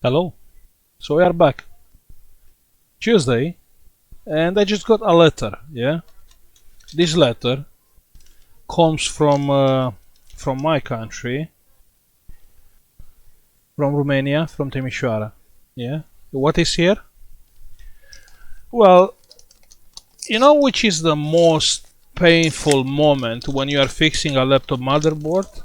Hello. So we are back. Tuesday, and I just got a letter. Yeah, this letter comes from my country, from Romania, from Timișoara. Yeah. What is here? Well, you know which is the most painful moment when you are fixing a laptop motherboard?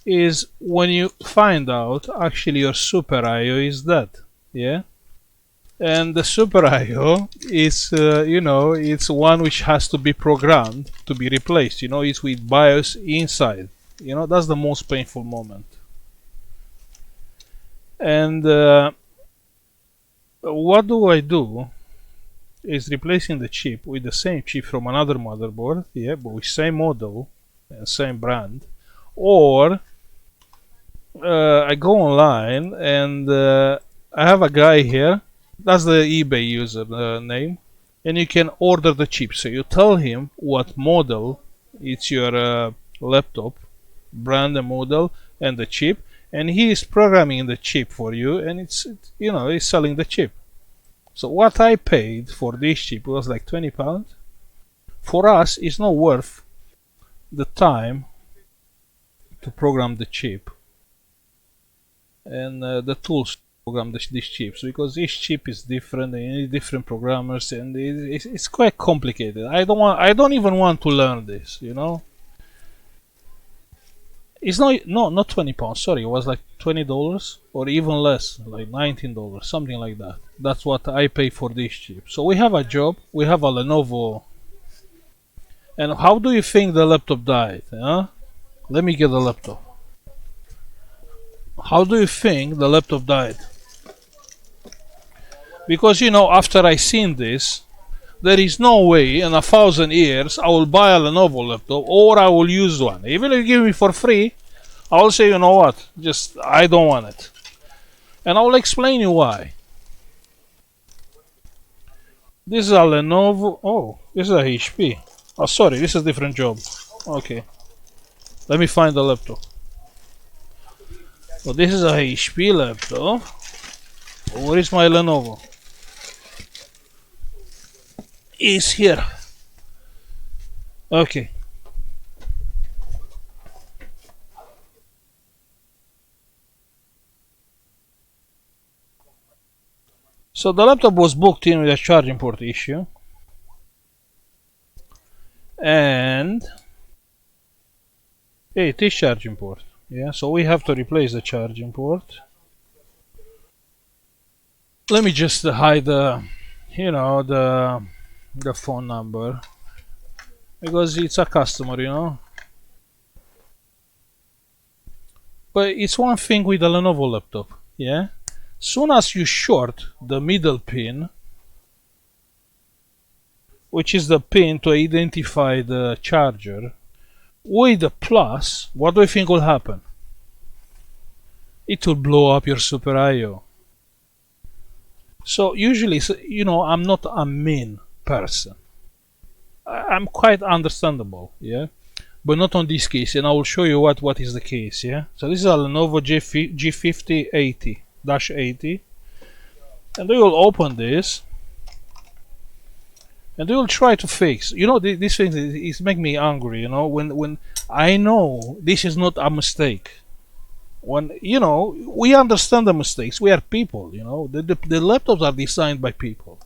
Is when you find out actually your Super IO is dead. Yeah. And the Super IO is, it's one which has to be programmed to be replaced. It's with BIOS inside. That's the most painful moment. And what do I do is replacing the chip with the same chip from another motherboard, yeah, but with same model and same brand. Or I go online and I have a guy here. That's the eBay user name, and you can order the chip. So you tell him what model it's your laptop, brand and model, and the chip, and he is programming the chip for you, and he's selling the chip. So what I paid for this chip was like £20. For us, it's not worth the time to program the chip and the tools program these chips, because each chip is different and you need different programmers, and it's quite complicated. I don't even want to learn this. It's not £20. Sorry, it was like $20 or even less, like $19, something like that. That's what I pay for this chip. So we have a job. We have a Lenovo. And how do you think the laptop died? Huh? Let me get the laptop. How do you think the laptop died? Because after I seen this, there is no way in 1,000 years I will buy a Lenovo laptop or I will use one. Even if you give me for free, I will say, you know what, just I don't want it. And I will explain you why. This is a Lenovo. Oh, this is a HP. Oh, sorry, this is a different job. Okay. Let me find the laptop. So this is a HP laptop. Where is my Lenovo? Is here. Okay. So the laptop was booked in with a charging port issue, and it is charging port. Yeah, so we have to replace the charging port. Let me just hide the phone number, because it's a customer. But it's one thing with the Lenovo laptop, yeah. Soon as you short the middle pin, which is the pin to identify the charger, with the plus, what do you think will happen? It will blow up your Super IO. So usually, I'm not a mean person. I'm quite understandable, yeah, but not on this case, and I will show you what is the case, yeah. So this is a Lenovo G50-80, and we will open this, and we will try to fix. This thing is making me angry. When I know this is not a mistake. When we understand the mistakes, we are people. The laptops are designed by people,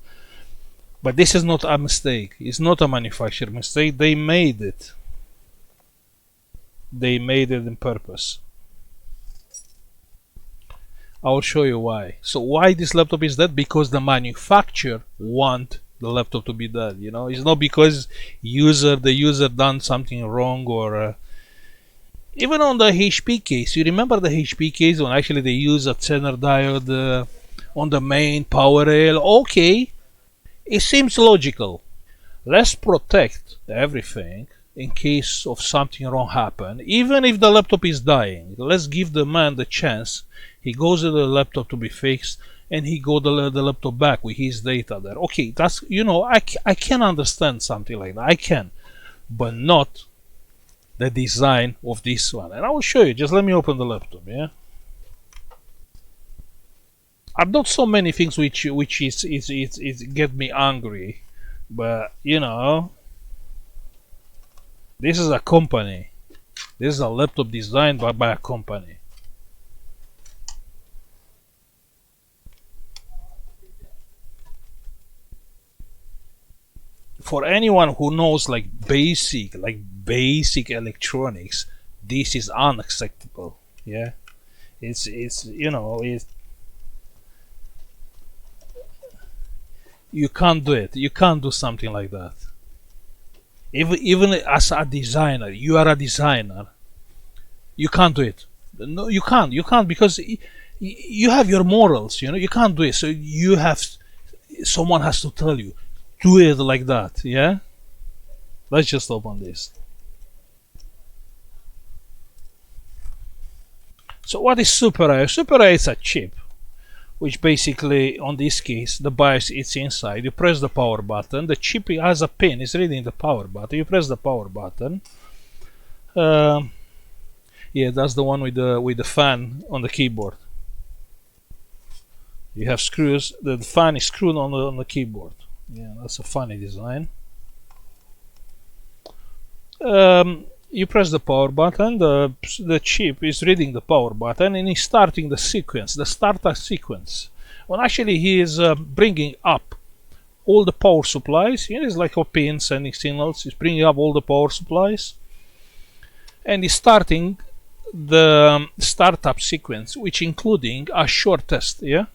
but this is not a mistake. It's not a manufacturer mistake. They made it. They made it on purpose. I will show you why. So why this laptop is dead? Because the manufacturer want the laptop to be dead. It's not because the user done something wrong, or even on the HP case. You remember the HP case when actually they use a Zener diode on the main power rail? Okay, it seems logical. Let's protect everything in case of something wrong happen. Even if the laptop is dying, let's give the man the chance. He goes to the laptop to be fixed, and he got the laptop back with his data there. Okay, that's I can understand something like that. I can, but not the design of this one, and I will show you. Just let me open the laptop. Yeah, I've done so many things which is get me angry, but you know, this is a company. This is a laptop designed by a company. For anyone who knows like basic electronics, this is unacceptable. Yeah, it's you know, you can't do it. You can't do something like that. Even as a designer, you are a designer. You can't do it. No, you can't. You can't because you have your morals. You know, you can't do it. So you have, someone has to tell you, do it like that. Yeah. Let's just open this. So what is Super I/O? Super I/O is a chip, which basically, on this case, the BIOS is inside. You press the power button. The chip has a pin. It's reading the power button. You press the power button. Yeah, that's the one with the fan on the keyboard. You have screws. The fan is screwed on the keyboard. Yeah, that's a funny design. You press the power button. The chip is reading the power button and is starting the sequence, the startup sequence. Well, actually, he is bringing up all the power supplies. Here is like a pin sending signals. He's bringing up all the power supplies, and he's starting the startup sequence, which including a short test. Yeah.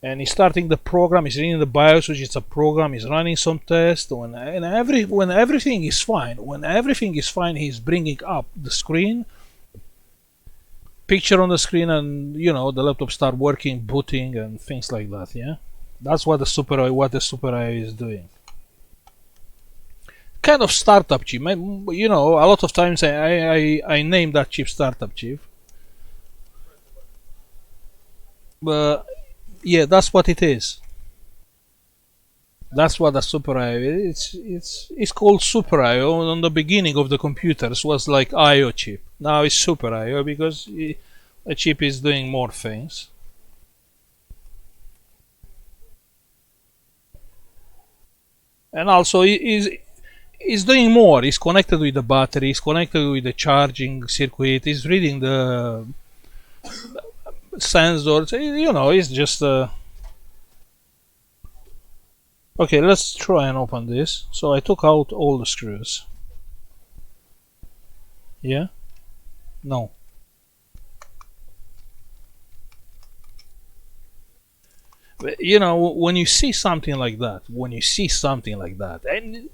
And he's starting the program. He's reading the BIOS, which is a program. He's running some tests. When everything is fine, he's bringing up the screen, picture on the screen, and you know, the laptop start working, booting, and things like that. Yeah, that's what the Super I/O is doing. Kind of startup chip. You know, a lot of times I name that chip startup chip, but yeah, that's what it is. That's what the Super I/O is. It's called Super I/O. On the beginning of the computers was like I/O chip. Now it's Super I/O because the chip is doing more things. And also is doing more. It's connected with the battery. It's connected with the charging circuit. It's reading the sensors. You know, it's just okay, let's try and open this. So I took out all the screws. Yeah? No. But, you know, when you see something like that, and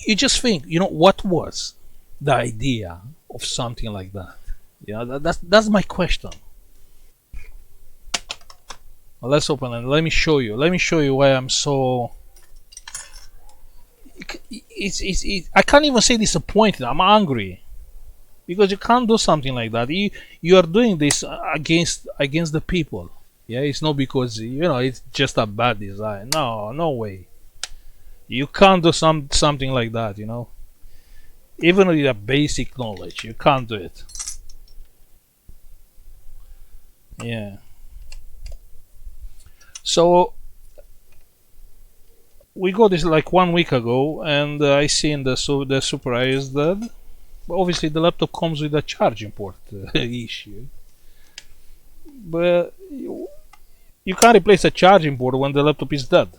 you just think, you know, what was the idea of something like that? Yeah, that's my question. Well, let's open it. Let me show you. Let me show you why I'm so. I can't even say disappointed. I'm angry because you can't do something like that. You are doing this against the people. Yeah, it's not because, you know, it's just a bad design. No, no way. You can't do something like that. You know, even with a basic knowledge, you can't do it. Yeah. So we got this like 1 week ago, and I seen the Super I/O is dead. But obviously, the laptop comes with a charging port issue. But you can't replace a charging port when the laptop is dead.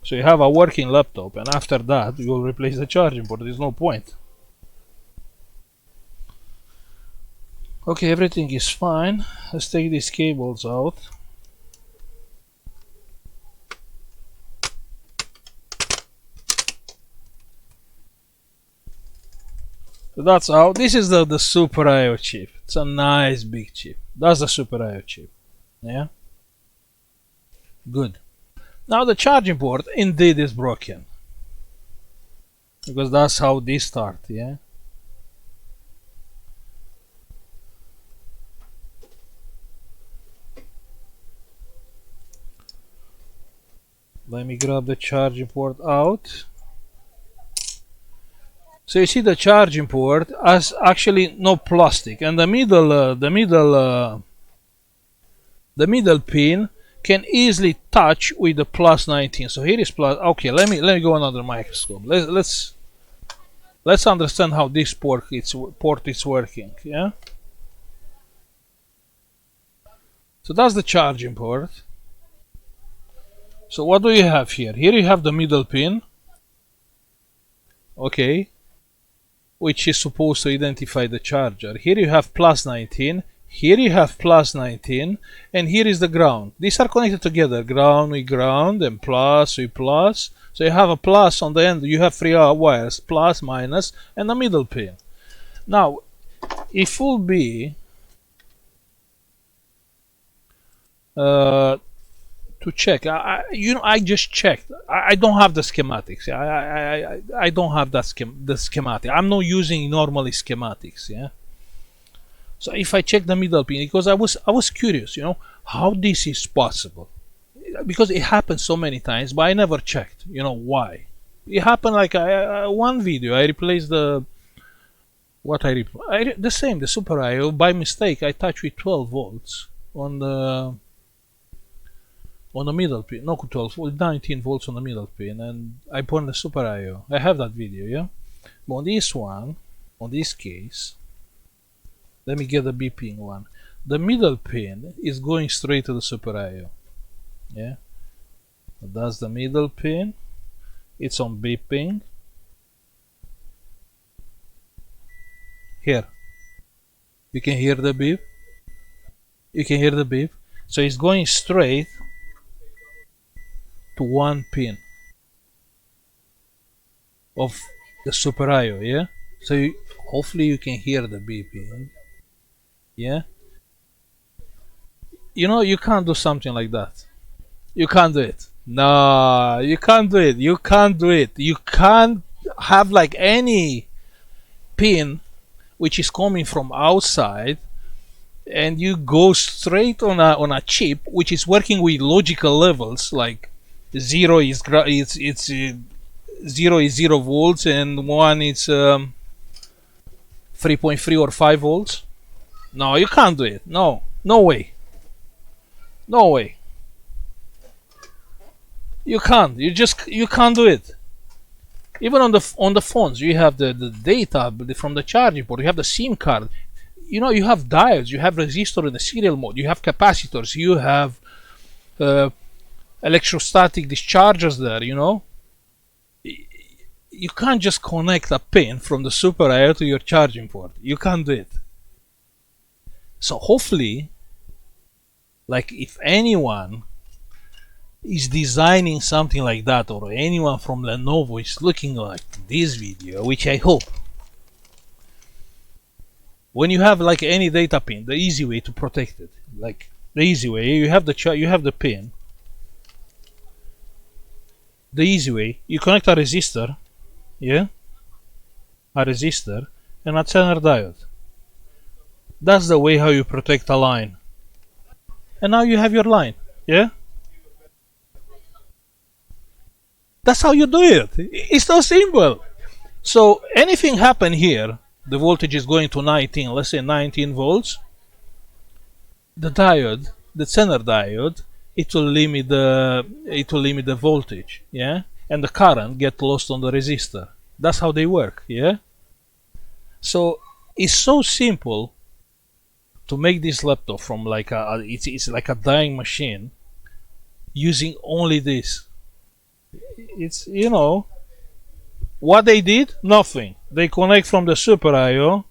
So you have a working laptop, and after that, you will replace the charging port. There's no point. Okay, everything is fine. Let's take these cables out. So that's how. This is the Super I/O chip. It's a nice big chip. That's the Super I/O chip. Yeah. Good. Now the charging port indeed is broken, because that's how they start. Yeah. Let me grab the charging port out. So you see the charging port has actually no plastic, and the middle pin can easily touch with the plus 19. So here is plus. Okay, let me go another microscope. Let's understand how this port is working. Yeah. So that's the charging port. So what do you have here? Here you have the middle pin. Okay. Which is supposed to identify the charger. Here you have plus 19. Here you have plus 19, and here is the ground. These are connected together, ground with ground and plus with plus. So you have a plus on the end. You have three wires, plus, minus, and a middle pin. Now, it will be to check. I just checked. I don't have the schematics. I don't have the schematic. I'm not using normally schematics. Yeah. So if I check the middle pin, because I was curious, how this is possible, because it happened so many times, but I never checked, why. It happened like one video. I replaced the Super IO by mistake. I touched with 12 volts on the middle pin, not 12, 19 volts on the middle pin, and I put on the Super IO. I have that video, yeah. But on this one, on this case. Let me get the beeping one. The middle pin is going straight to the Super IO. Yeah. That's the middle pin. It's on beeping. Here. You can hear the beep. You can hear the beep. So it's going straight to one pin of the Super IO. Yeah. So hopefully you can hear the beeping. Yeah. You can't do something like that. You can't do it. No, you can't do it. You can't do it. You can't have like any pin which is coming from outside, and you go straight on a chip which is working with logical levels, like zero is 0 volts and 1 is 3.3 or 5 volts. No, you can't do it. No way. No way. You can't. You can't do it. Even on the phones, you have the data from the charging port. You have the SIM card. You have diodes. You have resistor in the serial mode. You have capacitors. You have electrostatic dischargers there. You can't just connect a pin from the Super IO to your charging port. You can't do it. So hopefully, like if anyone is designing something like that, or anyone from Lenovo is looking like this video, which I hope, when you have like any data pin, the easy way to protect it, like the easy way, you have the pin. The easy way, you connect a resistor, yeah, a resistor and a Zener diode. That's the way how you protect a line. And now you have your line, yeah? That's how you do it. It's so simple. So anything happen here, the voltage is going to 19, let's say 19 volts. The diode, the Zener diode, it will limit the voltage, yeah? And the current get lost on the resistor. That's how they work, yeah? So it's so simple to make this laptop from like it's like a dying machine using only this. It's what they did, nothing. They connect from the Super IO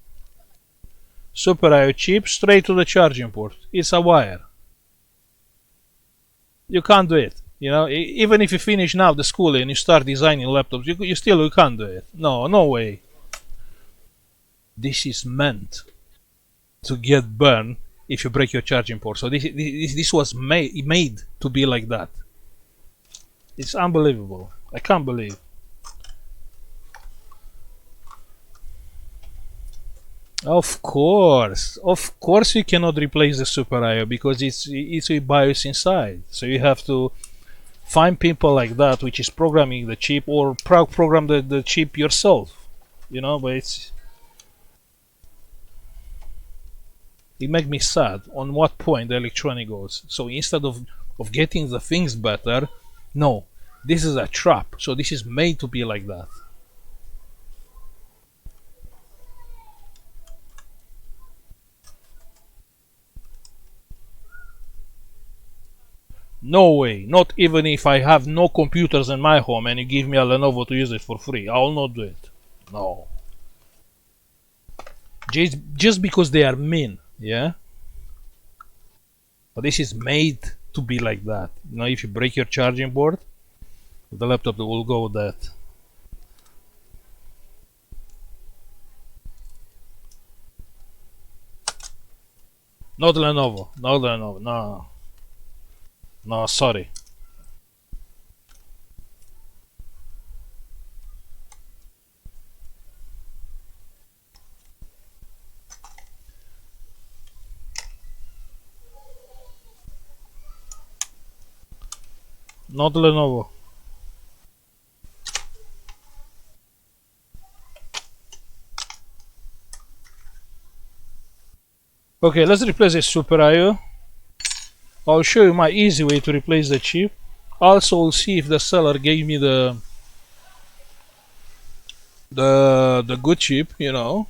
chip straight to the charging port. It's a wire. You can't do it. Even if you finish now the school and you start designing laptops, you can't do it. No way. This is meant to get burned if you break your charging port. So this was made to be like that. It's unbelievable. I can't believe. Of course you cannot replace the Super IO because it's with BIOS inside. So you have to find people like that which is programming the chip, or program the chip yourself. you know, but it makes me sad on what point the electronic goes. So instead of getting the things better, no, this is a trap. So this is made to be like that. No way. Not even if I have no computers in my home and you give me a Lenovo to use it for free. I will not do it. No. Just because they are mean, yeah? But this is made to be like that. You know, if you break your charging board, the laptop will go with that. Not Lenovo. Not Lenovo. No. No, sorry. Not Lenovo. Okay, let's replace this Super IO. I'll show you my easy way to replace the chip. Also, we'll see if the seller gave me the good chip, you know.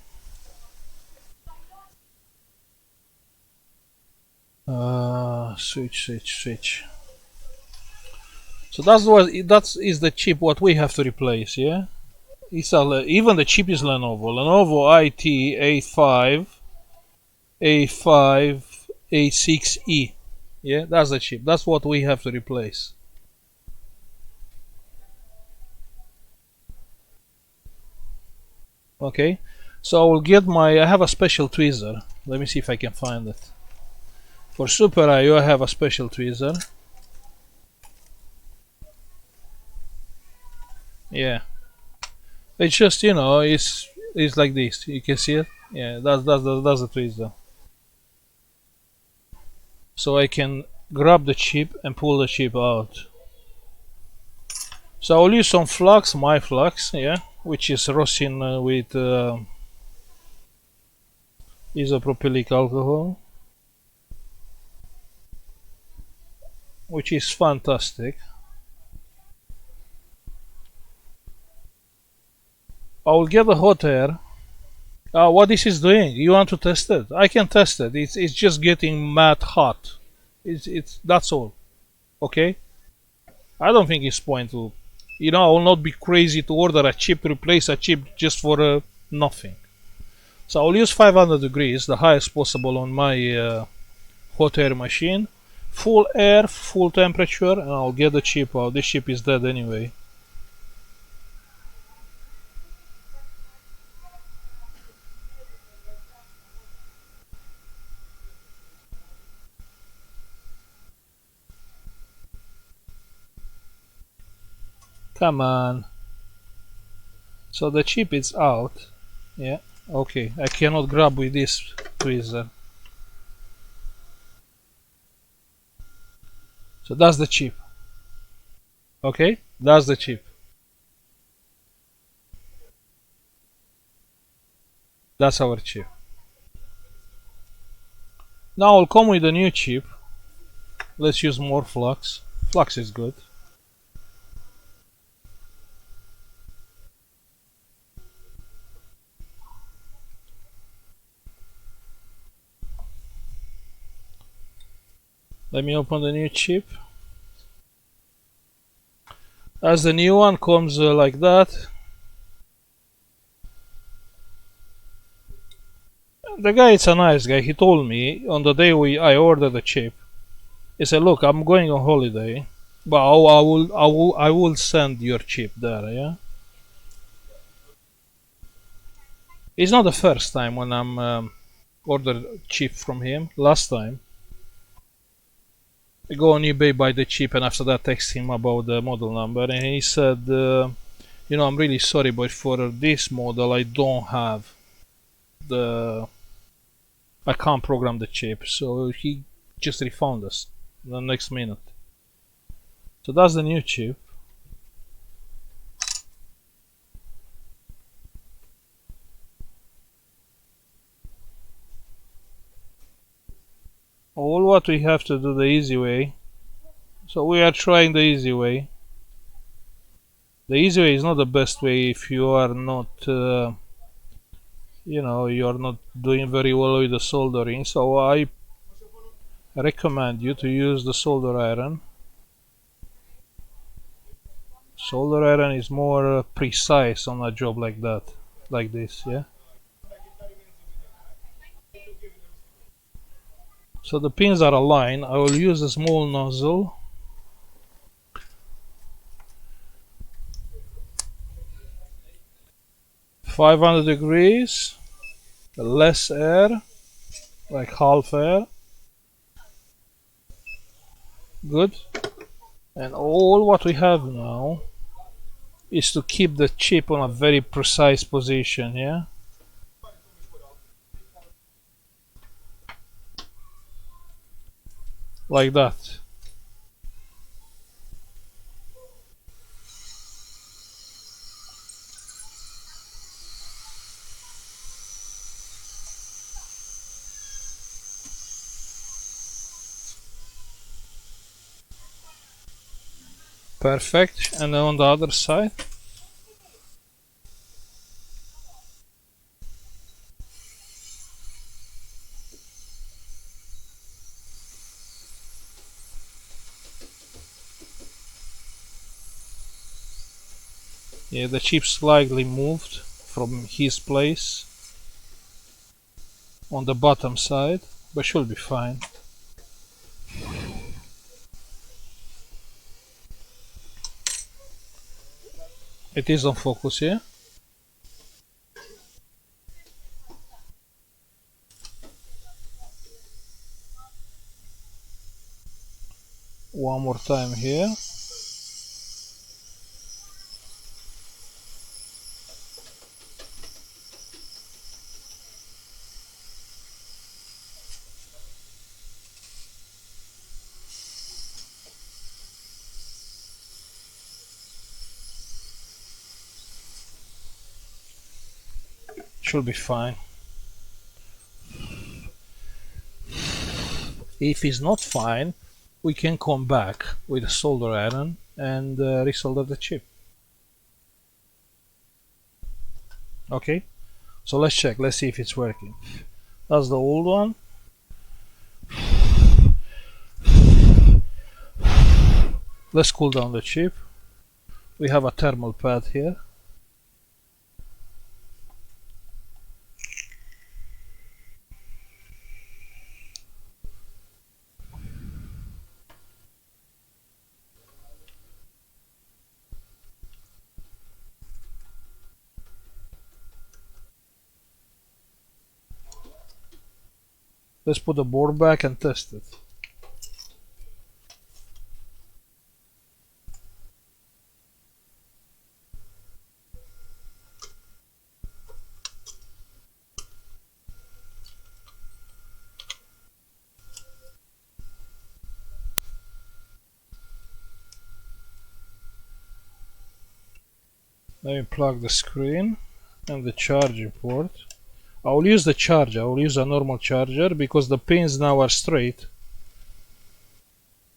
Switch. So that is the chip what we have to replace, yeah. It's even the chip is Lenovo IT 85 A5 A6E. Yeah, that's the chip. That's what we have to replace. Okay, so I will get I have a special tweezer. Let me see if I can find it. For Super IO I have a special tweezer. Yeah. It's just, you know, it's like this. You can see it? Yeah, that's the tweezer. So I can grab the chip and pull the chip out. So I'll use some flux, my flux, yeah, which is rosin with isopropylic alcohol, which is fantastic. I will get the hot air. What this is doing? You want to test it? I can test it. It's just getting mad hot. It's that's all. Okay. I don't think it's point to. You know, I will not be crazy to order a chip to replace a chip just for nothing. So I'll use 500 degrees, the highest possible on my hot air machine. Full air, full temperature, and I'll get the chip out. This chip is dead anyway. Come on. So the chip is out. Yeah. Okay. I cannot grab with this tweezer. So that's the chip. Okay. That's the chip. That's our chip. Now I'll come with a new chip. Let's use more flux. Flux is good. Let me open the new chip. As the new one comes like that. The guy is a nice guy. He told me on the day I ordered the chip. He said, "Look, I'm going on holiday, but I will send your chip there." Yeah. It's not the first time when I'm ordered chip from him. Last time, I go on eBay, buy the chip, and after that text him about the model number, and he said, "You know, I'm really sorry, but for this model, I don't have I can't program the chip." So he just refund us the next minute. So that's the new chip. all what we have to do the easy way. So we are trying the easy way. The easy way is not the best way if you are not you know, you are not doing very well with the soldering. So I recommend you to use the solder iron. Solder iron is more precise on a job like that, like this, yeah. So the pins are aligned. I will use a small nozzle. (500°), less air, like half air. Good. And all what we have now is to keep the chip on a very precise position, yeah? Like that. Perfect. And then on the other side. Yeah, the chip slightly moved from his place on the bottom side, but should be fine. It is on focus, yeah? One more time here. Should be fine. If it's not fine, we can come back with a solder iron and resolder the chip. Okay, so let's check, let's see if it's working. That's the old one. Let's cool down the chip. We have a thermal pad here. Let's put the board back and test it. Let me plug the screen and the charging port. I will use the charger, I will use a normal charger because the pins now are straight.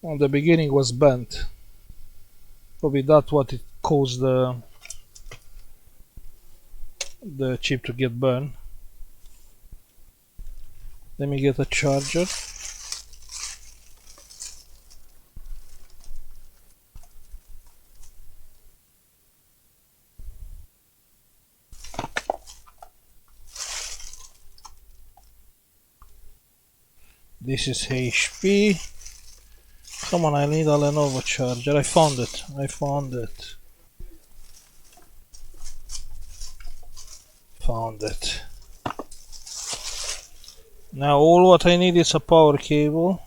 On the beginning was bent. Probably that's what it caused the chip to get burned. Let me get a charger. This is HP. Come on, I need a Lenovo charger. I found it. I found it. Found it. Now all what I need is a power cable.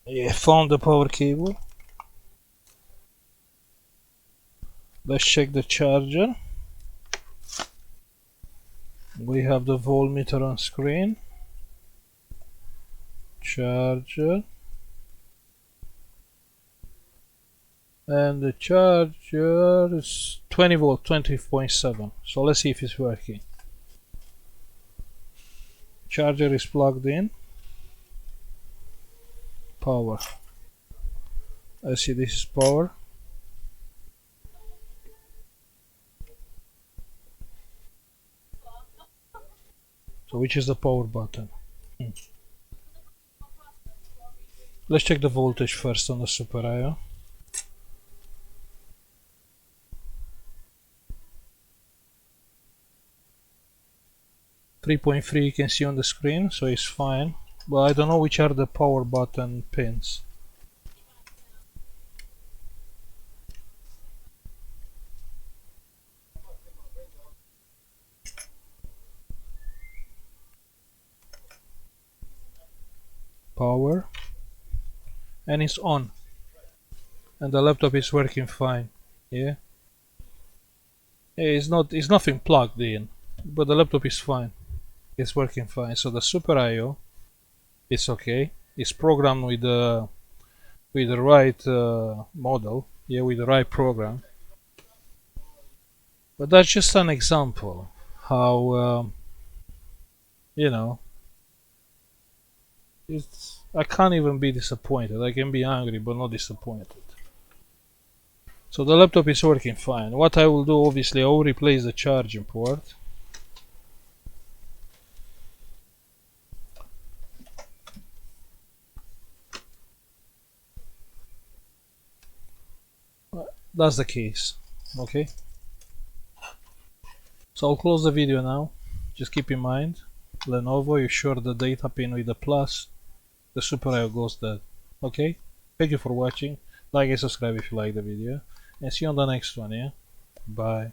Yeah, found the power cable. Let's check the charger. We have the voltmeter on screen. Charger. And the charger is 20 volt, 20.7. So let's see if it's working. Charger is plugged in. Power. I see this is power. So which is the power button? Let's check the voltage first on the Super I/O. 3.3 you can see on the screen, so it's fine. But I don't know which are the power button pins. Power. And it's on. And the laptop is working fine. Yeah. It's nothing plugged in, but the laptop is fine. It's working fine. So the Super I/O is okay. It's programmed with the right model, yeah, with the right program. But that's just an example how you know, I can't even be disappointed. I can be angry, but not disappointed. So the laptop is working fine. What I will do, obviously, I will replace the charging port. That's the case. Okay. So I'll close the video now. Just keep in mind, Lenovo, you share the data pin with the plus, the Super I/O goes dead. Okay? Thank you for watching. Like and subscribe if you like the video. And see you on the next one, yeah? Bye.